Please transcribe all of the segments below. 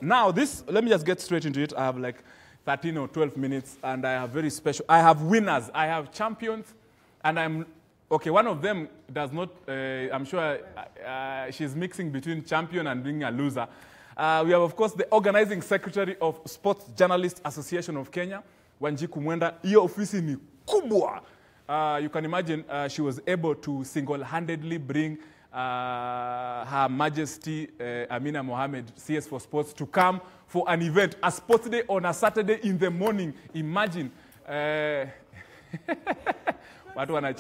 Now let me just get straight into it. I have like 13 or 12 minutes and I have very special, I have winners, I have champions, and okay, one of them does not, I'm sure she's mixing between champion and being a loser. We have, of course, the organizing secretary of Sports Journalists Association of Kenya, Wanjiku Mwenda. Hiyo ofisi ni kubwa. You can imagine she was able to single-handedly bring Her Majesty Amina Mohammed, CS for Sports, to come for an event, a sports day on a Saturday in the morning. Imagine. What one?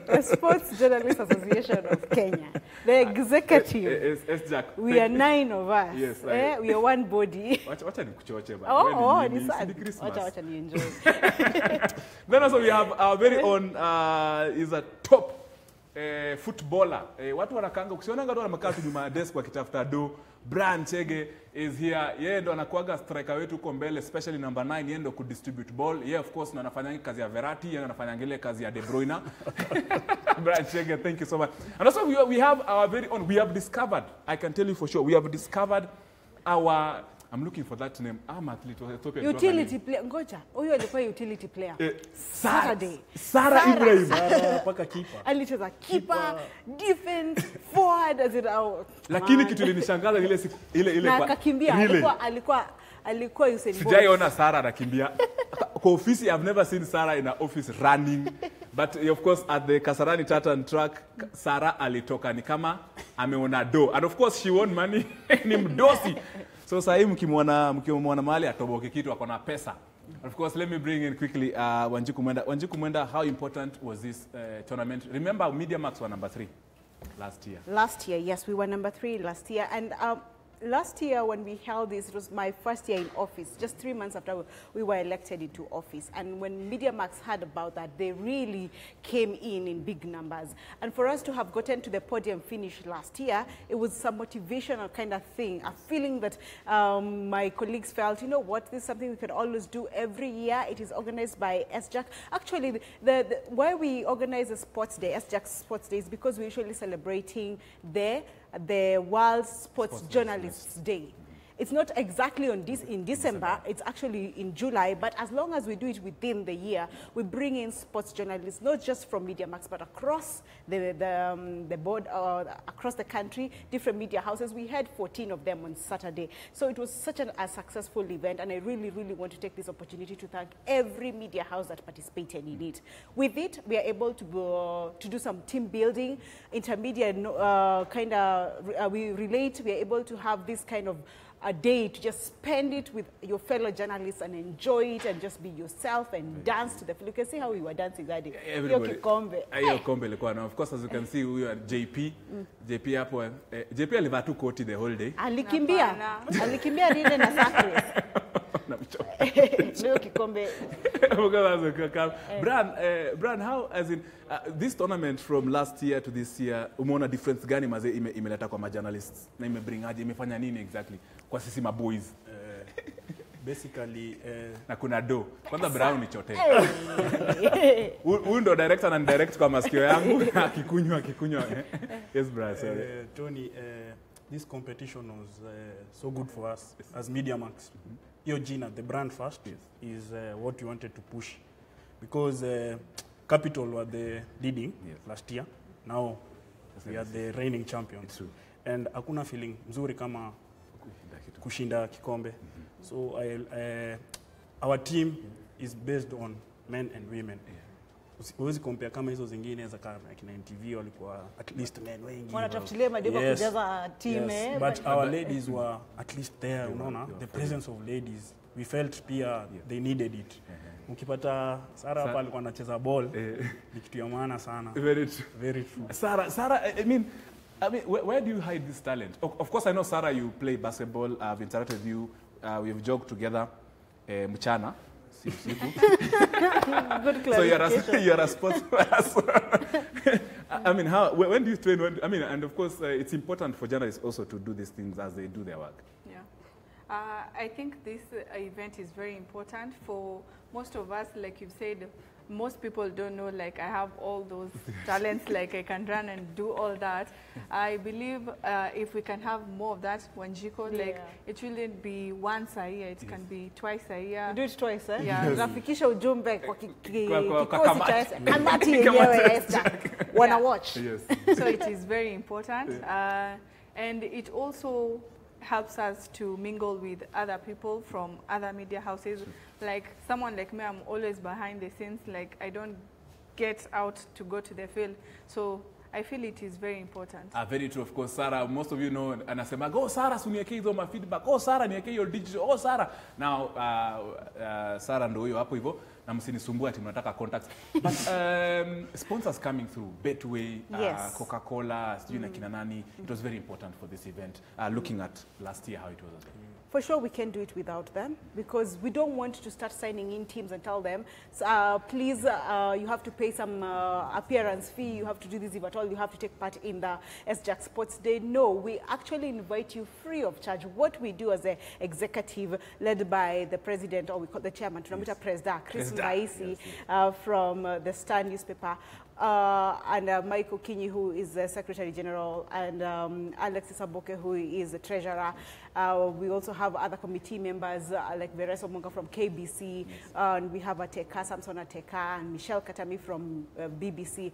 The Sports Journalists Association of Kenya, the executive. SJAK. We are 9 of us. Yes, we are one body. What are you This what you enjoy. Then also we have our very own is a top footballer. Watu wanakanga ukiona ngado wanakaa tu nyuma desk wakitafuta do. Brian Chege is here. Yeye ndo anakuaga striker wetu huko mbele, especially number 9. Yeye ndo kudistribute ball. Yeye of course ndo anafanya kazi ya Verratti, yeye anafanya ngile kazi ya De Bruyne. Brian Chege, thank you so much. And also we have our very own, we have discovered, I can tell you for sure, we have discovered our, I'm looking for that name. I'm athlete of Ethiopia. Utility player. Ngoja. Huyo alikuwa utility player. Saturday. Sarah Ibrahim. Paka keeper. Alicheza keeper, defense, forward as it out. Lakini kitu linishangaza ile na akakimbia. Alikuwa Usain Bolt. Sijaiona Sarah anakimbia. Kwa ofisi I've never seen Sarah in her office running. But of course at the Kasarani Tartan track Sarah alitoka ni kama ameona do. And of course she won money. Ni mdosi. So sasa hivi mkimwona mahali atoboke kitu akona pesa. Of course, let me bring in quickly Wanjiku Mwenda. Wanjiku Mwenda, how important was this tournament? Remember, Media Max were number 3 last year. Last year, yes, we were number 3 last year. And last year when we held this, it was my first year in office, just 3 months after we were elected into office. And when Media Max heard about that, they really came in big numbers. And for us to have gotten to the podium finish last year, it was some motivational kind of thing, a feeling that my colleagues felt, you know what, this is something we can always do every year. It is organized by SJAK. Actually, why we organize a sports day, SJAK Sports Day, is because we're usually celebrating the World Sports Journalists Day. It's not exactly in December, it's actually in July, but as long as we do it within the year, we bring in sports journalists, not just from Media Max, but across the board, across the country, different media houses. We had 14 of them on Saturday. So it was such a successful event, and I really, really want to take this opportunity to thank every media house that participated in it. With it, we are able to do some team building, intermediate we relate, we are able to have this kind of a day to just spend it with your fellow journalists and enjoy it and just be yourself and dance to the floor. You can see how we were dancing that day. Everybody. Hiyo kombe ilikuwa na, of course, as you can see, we are JP. JP hapo. JP alivaa tu koti the whole day. Alikimbia nile na sacres. Leo kikombe. Brian, how, as in, this tournament from last year to this year, umeona difference gani maze imeleta kwa journalists? Na imebring aje, imefanya nini exactly kwa sisi boys? Basically, na kuna do. Kwanza Brown ni chote. Huyu ndo director na direct kwa masikio yangu, akikunywa. Yes, Brian, sorry. Tony, this competition was so good for us as Media Max. Your Gina, the brand first, is what we wanted to push. Because Capital were the leading last year. Now we are the reigning champions. And hakuna feeling mzuri kama kushinda kikombe. So our team is based on men and women. Uwezi compare kama hizo zingine za kama kina NTV walikuwa at least men wengi. Wanatafutilia madeko kujaza team. But our ladies were at least there, unaona, the presence of ladies. We felt pia they needed it. Ukipata Sarah hapa alikuwa anacheza ball, ni kitu ya maana sana. Very true. Very true. Sarah, I mean, where do you hide this talent? Of course, I know, Sarah, you play basketball. I've interacted with you. We've jogged together. Mchana. Good clarification. So you're a sports person. I mean, when do you train? And of course, it's important for journalists also to do these things as they do their work. Yeah. I think this event is very important for most of us. Like you've said, most people don't know, like, I have all those talents, like I can run and do all that. I believe if we can have more of that, Wanjiko, like, it shouldn't be once a year, it can be twice a year. You do it twice, eh? Yeah. Nafikisha ujumbe kwa kamati. kamati yenyewe ya SJAK. Wanna watch. Yes. So it is very important. And it also helps us to mingle with other people from other media houses. Like someone like me, I'm always behind the scenes. Like I don't get out to go to the field. So I feel it is very important. Very true, of course, Sarah. Most of you know, anasema, go Sarah, sunieke hizo ma feedback. Oh Sarah, nieke your digital. Oh Sarah. Now, Sarah ndo huyo hapo hivyo. Na msinisumbue ati mnataka contacts. But sponsors coming through, Betway, Coca-Cola, sijui na kina nani. It was very important for this event. Looking at last year how it was. For sure, we can't do it without them because we don't want to start signing in teams and tell them, please, you have to pay some appearance fee, you have to do this, if at all, you have to take part in the SJAK Sports Day. No, we actually invite you free of charge. What we do as an executive led by the president, or we call the chairman, Tunamita Presda, Chris Maisi from the Star newspaper, and Michael Kinyi, who is the Secretary General, and Alexis Aboke, who is the Treasurer. We also have other committee members like Vereso Munga from KBC, and we have Ateka, Samson Ateka, and Michelle Katami from BBC.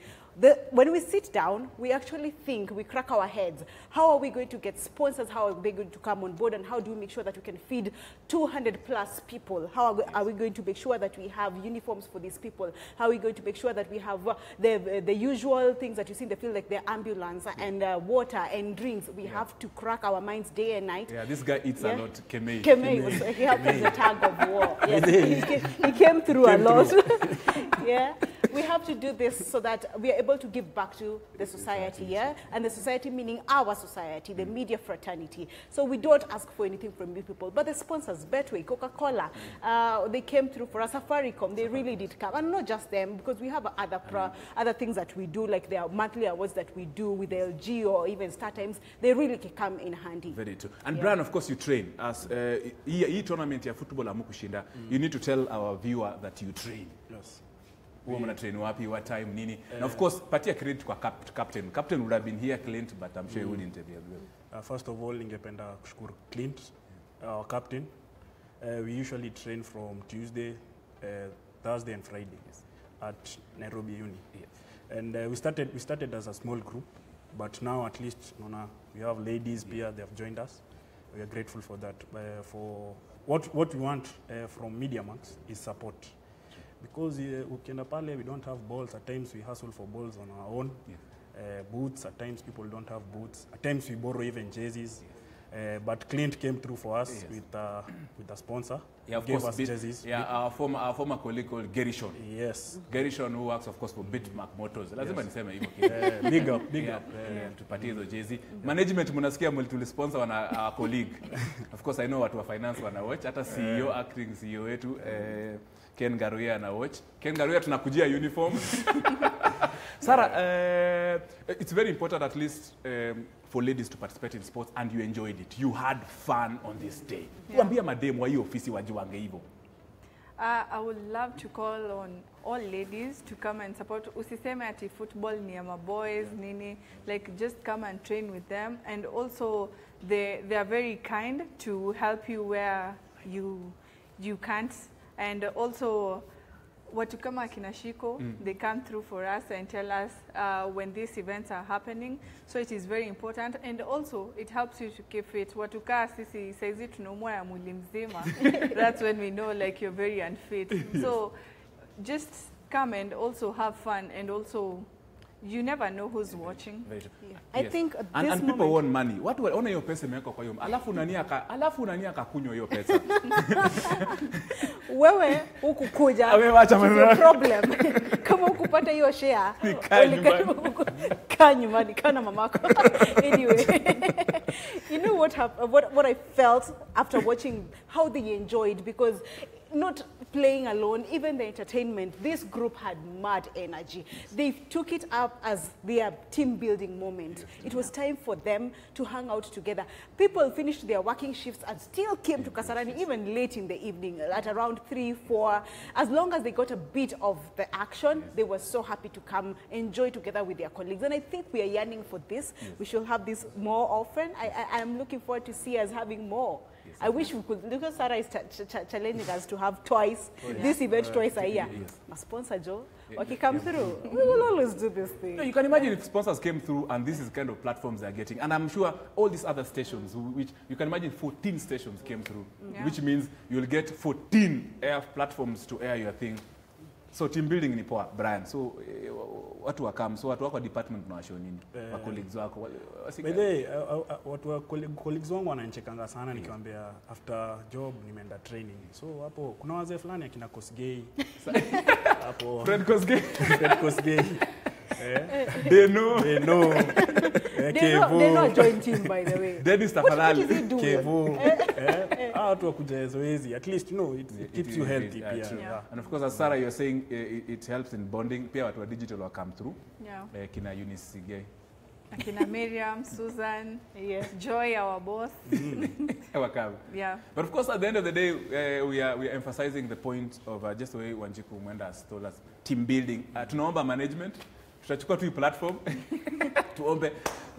When we sit down, we actually think, we crack our heads. How are we going to get sponsors? How are they going to come on board? And how do we make sure that we can feed 200 plus people? How are we going to make sure that we have uniforms for these people? How are we going to make sure that we have the usual things that you see in the field, like the ambulance and water and drinks? We have to crack our minds day and night. Yeah, this guy eats a lot. Kemei he helped us the tug of war. Yes. he came through a lot. Yeah, we have to do this so that we are able to give back to the society, yeah? And the society meaning our society, the media fraternity. So we don't ask for anything from you people, but the sponsors, Betway, Coca-Cola, they came through for us. Safaricom, they really did come. And not just them, because we have other things that we do, like the monthly awards that we do with LG or even StarTimes. They really come in handy. Very true. And Brian, of course, you train. As hii tournament ya football amukushinda, you need to tell our viewer that you train. Yes. Huwa mna train wapi, what time, nini. And of course, patia credit kwa captain. Captain would have been here, Clint, but I'm sure he wouldn't have been. First of all, ningependa kushukuru Clint, our captain. We usually train from Tuesday, Thursday and Friday at Nairobi Uni. Yes. And we started as a small group, but now at least we have ladies here, they have joined us. We are grateful for that. For what we want from MediaMax is support. Because ukienda pale, we don't have balls. At times we hustle for balls on our own. Boots, at times people don't have boots. At times we borrow even jerseys. But Clint came through for us with a sponsor. Yeah, of gave course, us jerseys. Yeah, our former colleague called Gerishon. Yes. Gerishon, who works, of course, for Bitmark Motors. Lazima niseme hivyo. Big up. Tupatie hizo jezi. Management mnasikia mlitulisponsor wana our colleague. Of course, I know watu wa finance wana watch. Hata CEO, acting CEO wetu, Ken Garuya na watch. Ken Garuya tunakujia uniform. Sarah, it's very important at least for ladies to participate in sports, and you enjoyed it. You had fun on this day. Tuambia mademu wa hii ofisi wajiwange hivyo. I would love to call on all ladies to come and support. Usiseme ati football ni ya boys nini, like just come and train with them, and also they are very kind to help you where you can't, and also watu kama Kinashiko, they come through for us and tell us when these events are happening. So it is very important, and also it helps you to keep fit. Watu kaa sisi saizi tunaumwa ya mwili mzima. That's when we know like you're very unfit. So just come and also have fun, and also you never know who's watching. I think and people want money. Watu waona hiyo pesa imewekwa kwa hiyo. Alafu nani akakunywa hiyo pesa. Wewe hukukuja. Problem. Kama ukupata hiyo share, kaa nyumbani, kaa na mamako. Anyway, you know what I felt after watching how they enjoyed, because not playing alone, even the entertainment, this group had mad energy. They took it up as their team building moment. It was time for them to hang out together. People finished their working shifts and still came to Kasarani even late in the evening, at around 3, 4. As long as they got a bit of the action, they were so happy to come enjoy together with their colleagues. And I think we are yearning for this. We should have this more often. I am looking forward to see us having more. I wish we could, because Sarah is challenging us to have twice, this event twice a year. My sponsor, Joe, okay, come through. We will always do this thing. No, you can imagine if sponsors came through and this is kind of platforms they're getting. And I'm sure all these other stations, which you can imagine 14 stations came through, which means you'll get 14 air platforms to air your thing. So team building ni poa, Brian. So watu wakam, so watu wako department na washo nini? Wa colleagues wako. By the way, watu wa colleagues wangu wananichekanga sana nikiwaambia after job nimeenda training. So hapo kuna wazee fulani akina Kosgei. Hapo Fred Kosgei. Fred Kosgei. They know. They know. They're not joint team, by the way. Dennis What is tafadhali. he doing? Kevo. Watu wakuja zoezi. At least, you know, it keeps you healthy. True. And of course, as Sarah, you're saying it helps in bonding. Pia watu wa digital will come through. Yeah. Kina Eunice Sigei. Akina Miriam, Susan, Joy, our boss. Yeah. But of course, at the end of the day, we are emphasizing the point of just the way Wanjiku Mwenda has told us, team building. Tunaomba management, tutachukua tu platform,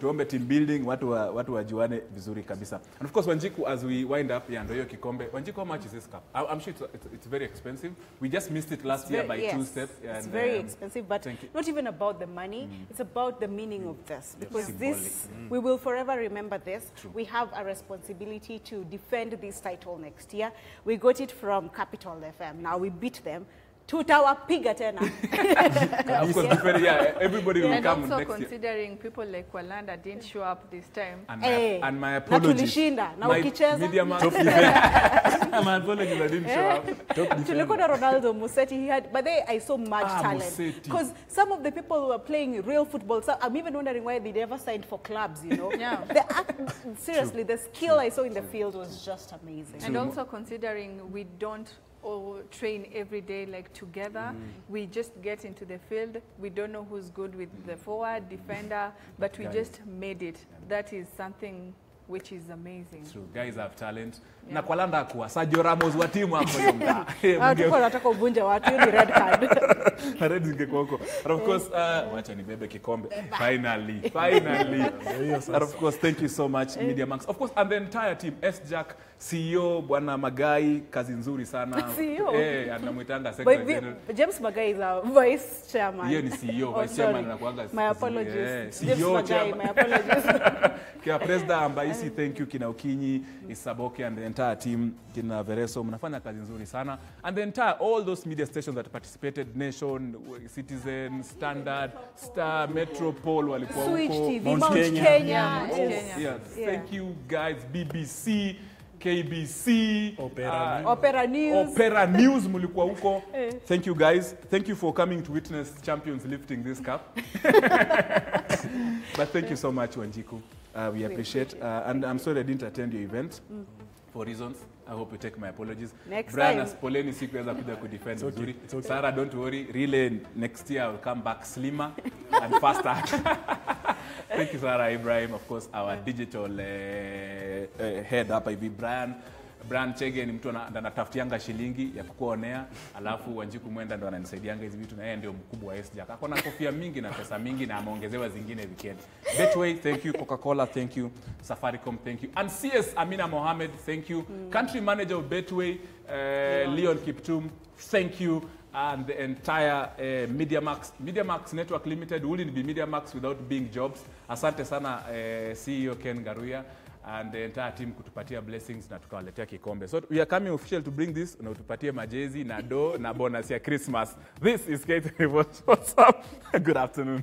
tuombe team building, watu wajuane vizuri kabisa. And of course, Wanjiku, as we wind up, ndio hiyo kikombe. Wanjiku, how much is this cup? I'm sure it's very expensive. We just missed it last year by 2 steps. It's very expensive, but not even about the money. It's about the meaning of this. Because this, we will forever remember this. True. We have a responsibility to defend this title next year. We got it from Capital FM. Now we beat them. Tutawapiga tena. Of course, everybody will and come also next year. considering people like Walanda didn't show up this time. And my apologies. Na My ukicheza. media man. My apologies, I didn't show up. Tulikuwa na Ronaldo Musetti. He had, but I saw much talent. Because some of the people who were playing real football, so I'm even wondering why they never signed for clubs, you know. Seriously, the skill I saw in the field was just amazing. And also considering we don't all train every day like together. We just get into the field. We don't know who's good with the forward, defender, but we just made it. That is something which is amazing. True. Guys have talent. Na kwa Landa kuwa Sergio Ramos wa timu hapo yomba. Tuko nataka uvunja watu, hiyo ni red card. Red zingekuwa huko. And of course, wacha nibebe kikombe. Finally. And of course, thank you so much, Media Max. Of course, and the entire team, SJAK, CEO, Bwana Magai, kazi nzuri sana. CEO? Anamuitanga secretary general. James Magai is our vice chairman. Yeye ni CEO, vice chairman anakuanga. My apologies. CEO, James Magai, my apologies. Kia President Ambaisi, thank you, kina Ukinyi, Isaboke, and the entire team, kina Vereso, mnafanya kazi nzuri sana. And the entire, all those media stations that participated, Nation, Citizen, Standard, Star, Metropole, walikuwa Switch huko. TV, Mount Kenya. Yes. Thank you guys, BBC, KBC, Opera News mulikuwa huko. Thank you guys. Thank you for coming to witness champions lifting this cup. But thank you so much, Wanjiku. We appreciate. And I'm sorry I didn't attend your event for reasons. I hope you take my apologies. Next Brian, time. as Poleni sikuweza kuja kudefend vizuri. It's okay. Sarah, don't worry. Really, next year I will come back slimmer and faster. Thank you, Sarah Ibrahim. Of course, our digital head hapa hivi, Brian Chege ni mtu anatafutianga shilingi ya kukuonea, alafu Wanjiku Mwenda ndo ananisaidianga hizi vitu, na yeye ndio mkubwa wa SJAK. Akona kofia mingi na pesa mingi na ameongezewa zingine weekend. Betway, thank you. Coca-Cola, thank you. Safaricom, thank you. And CS Amina Mohammed, thank you. Country manager of Betway, Leon Kiptum, thank you. And the entire Media Max Network Limited wouldn't be Media Max without being jobs. Asante sana CEO Ken Garuya and the entire team kutupatia blessings na tukawaletea kikombe. So we are coming official to bring this na utupatie majezi na do na bonus ya Christmas. This is Kate. What's up? Good afternoon.